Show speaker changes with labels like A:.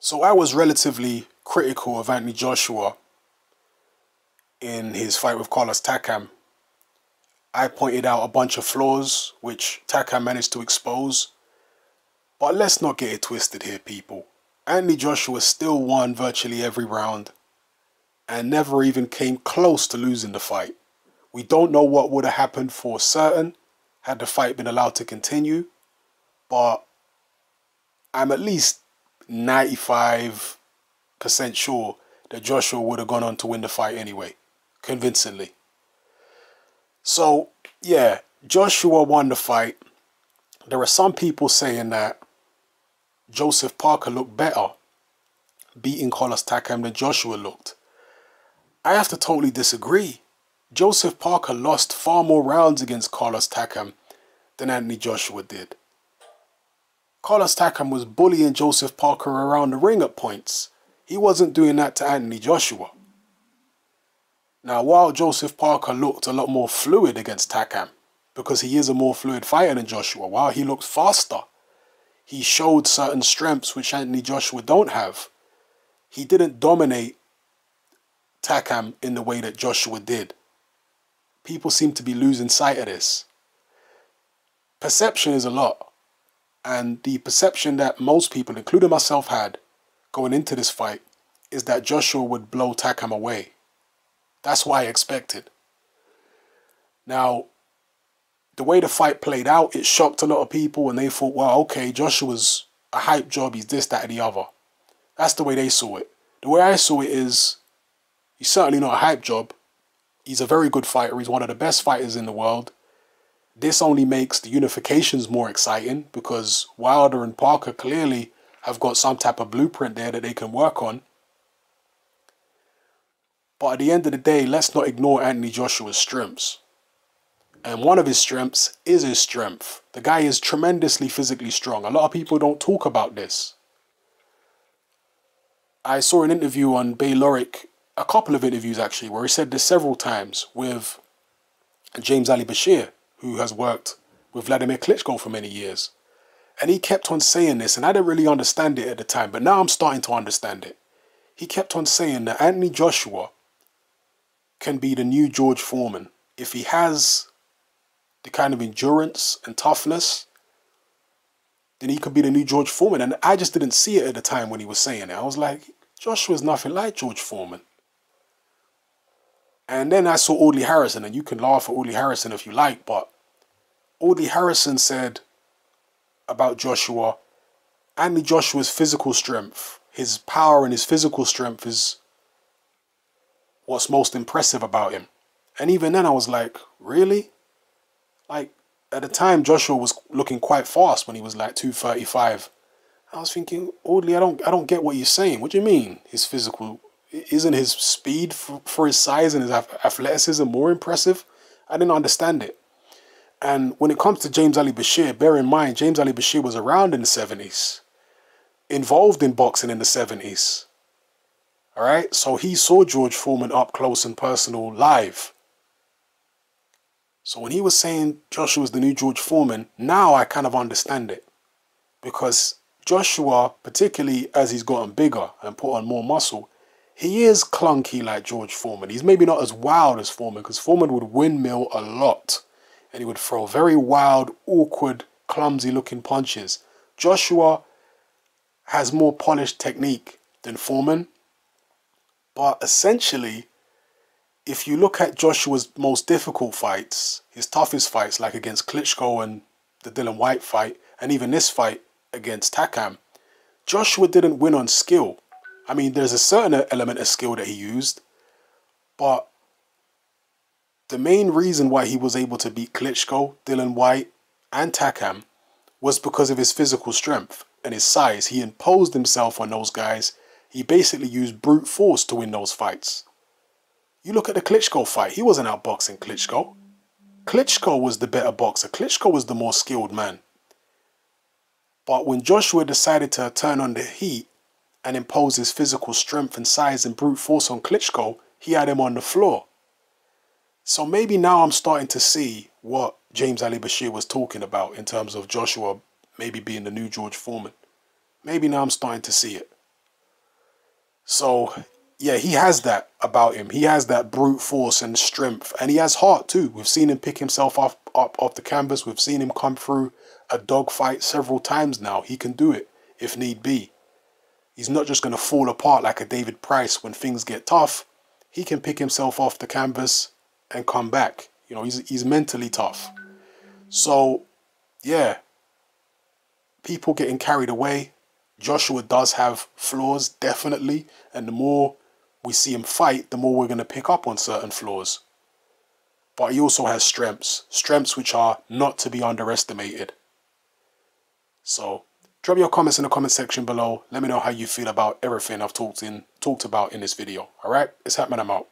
A: So I was relatively critical of Anthony Joshua in his fight with Carlos Takam. I pointed out a bunch of flaws which Takam managed to expose. But let's not get it twisted here, people. Anthony Joshua still won virtually every round and never even came close to losing the fight. We don't know what would have happened for certain had the fight been allowed to continue, but I'm at least 95% sure that Joshua would have gone on to win the fight anyway, convincingly. So, yeah, Joshua won the fight. There are some people saying that Joseph Parker looked better beating Carlos Takam than Joshua looked. I have to totally disagree. Joseph Parker lost far more rounds against Carlos Takam than Anthony Joshua did. Carlos Takam was bullying Joseph Parker around the ring at points. He wasn't doing that to Anthony Joshua. Now, while Joseph Parker looked a lot more fluid against Takam, because he is a more fluid fighter than Joshua, while he looked faster, he showed certain strengths which Anthony Joshua don't have. He didn't dominate Takam in the way that Joshua did. People seem to be losing sight of this. Perception is a lot. And the perception that most people, including myself, had going into this fight is that Joshua would blow Takam away. That's what I expected. Now, the way the fight played out, it shocked a lot of people and they thought, well, okay, Joshua's a hype job, he's this, that, and the other. That's the way they saw it. The way I saw it is, he's certainly not a hype job. He's a very good fighter. He's one of the best fighters in the world. This only makes the unifications more exciting because Wilder and Parker clearly have got some type of blueprint there that they can work on. But at the end of the day, let's not ignore Anthony Joshua's strengths. And one of his strengths is his strength. The guy is tremendously physically strong. A lot of people don't talk about this. I saw an interview on Bayloric, a couple of interviews actually, where he said this several times with James Ali Bashir, who has worked with Vladimir Klitschko for many years. And he kept on saying this, and I didn't really understand it at the time, but now I'm starting to understand it. He kept on saying that Anthony Joshua can be the new George Foreman if he has the kind of endurance and toughness. Then he could be the new George Foreman. And I just didn't see it at the time when he was saying it. I was like, Joshua's nothing like George Foreman. And then I saw Audley Harrison, and you can laugh at Audley Harrison if you like, but Audley Harrison said about Joshua, Anthony Joshua's physical strength, his power and his physical strength is what's most impressive about him. And even then I was like, really? Like, at the time, Joshua was looking quite fast when he was like 235. I was thinking, Audley, I don't get what you're saying. What do you mean? His physical, isn't his speed for his size and his athleticism more impressive? I didn't understand it. And when it comes to James Ali Bashir, bear in mind, James Ali Bashir was around in the 70s, involved in boxing in the 70s. All right, so he saw George Foreman up close and personal live. So when he was saying Joshua was the new George Foreman, now I kind of understand it. Because Joshua, particularly as he's gotten bigger and put on more muscle, he is clunky like George Foreman. He's maybe not as wild as Foreman, because Foreman would windmill a lot. And he would throw very wild, awkward, clumsy looking punches. Joshua has more polished technique than Foreman. But essentially, if you look at Joshua's most difficult fights, his toughest fights, like against Klitschko and the Dillian Whyte fight, and even this fight against Takam, Joshua didn't win on skill. I mean, there's a certain element of skill that he used, but the main reason why he was able to beat Klitschko, Dillian Whyte, and Takam was because of his physical strength and his size. He imposed himself on those guys. He basically used brute force to win those fights. You look at the Klitschko fight, he wasn't outboxing Klitschko. Klitschko was the better boxer. Klitschko was the more skilled man. But when Joshua decided to turn on the heat and impose his physical strength and size and brute force on Klitschko, he had him on the floor. So maybe now I'm starting to see what James Ali Bashir was talking about in terms of Joshua maybe being the new George Foreman. Maybe now I'm starting to see it. So, yeah, he has that about him. He has that brute force and strength, and he has heart too. We've seen him pick himself up off the canvas. We've seen him come through a dogfight several times now. He can do it if need be. He's not just going to fall apart like a David Price when things get tough. He can pick himself off the canvas and come back. You know, he's mentally tough. So, yeah, people getting carried away. Joshua does have flaws, definitely. And the more we see him fight, the more we're going to pick up on certain flaws. But he also has strengths. Strengths which are not to be underestimated. So, drop your comments in the comment section below. Let me know how you feel about everything I've talked about in this video. Alright? It's happening. I'm out.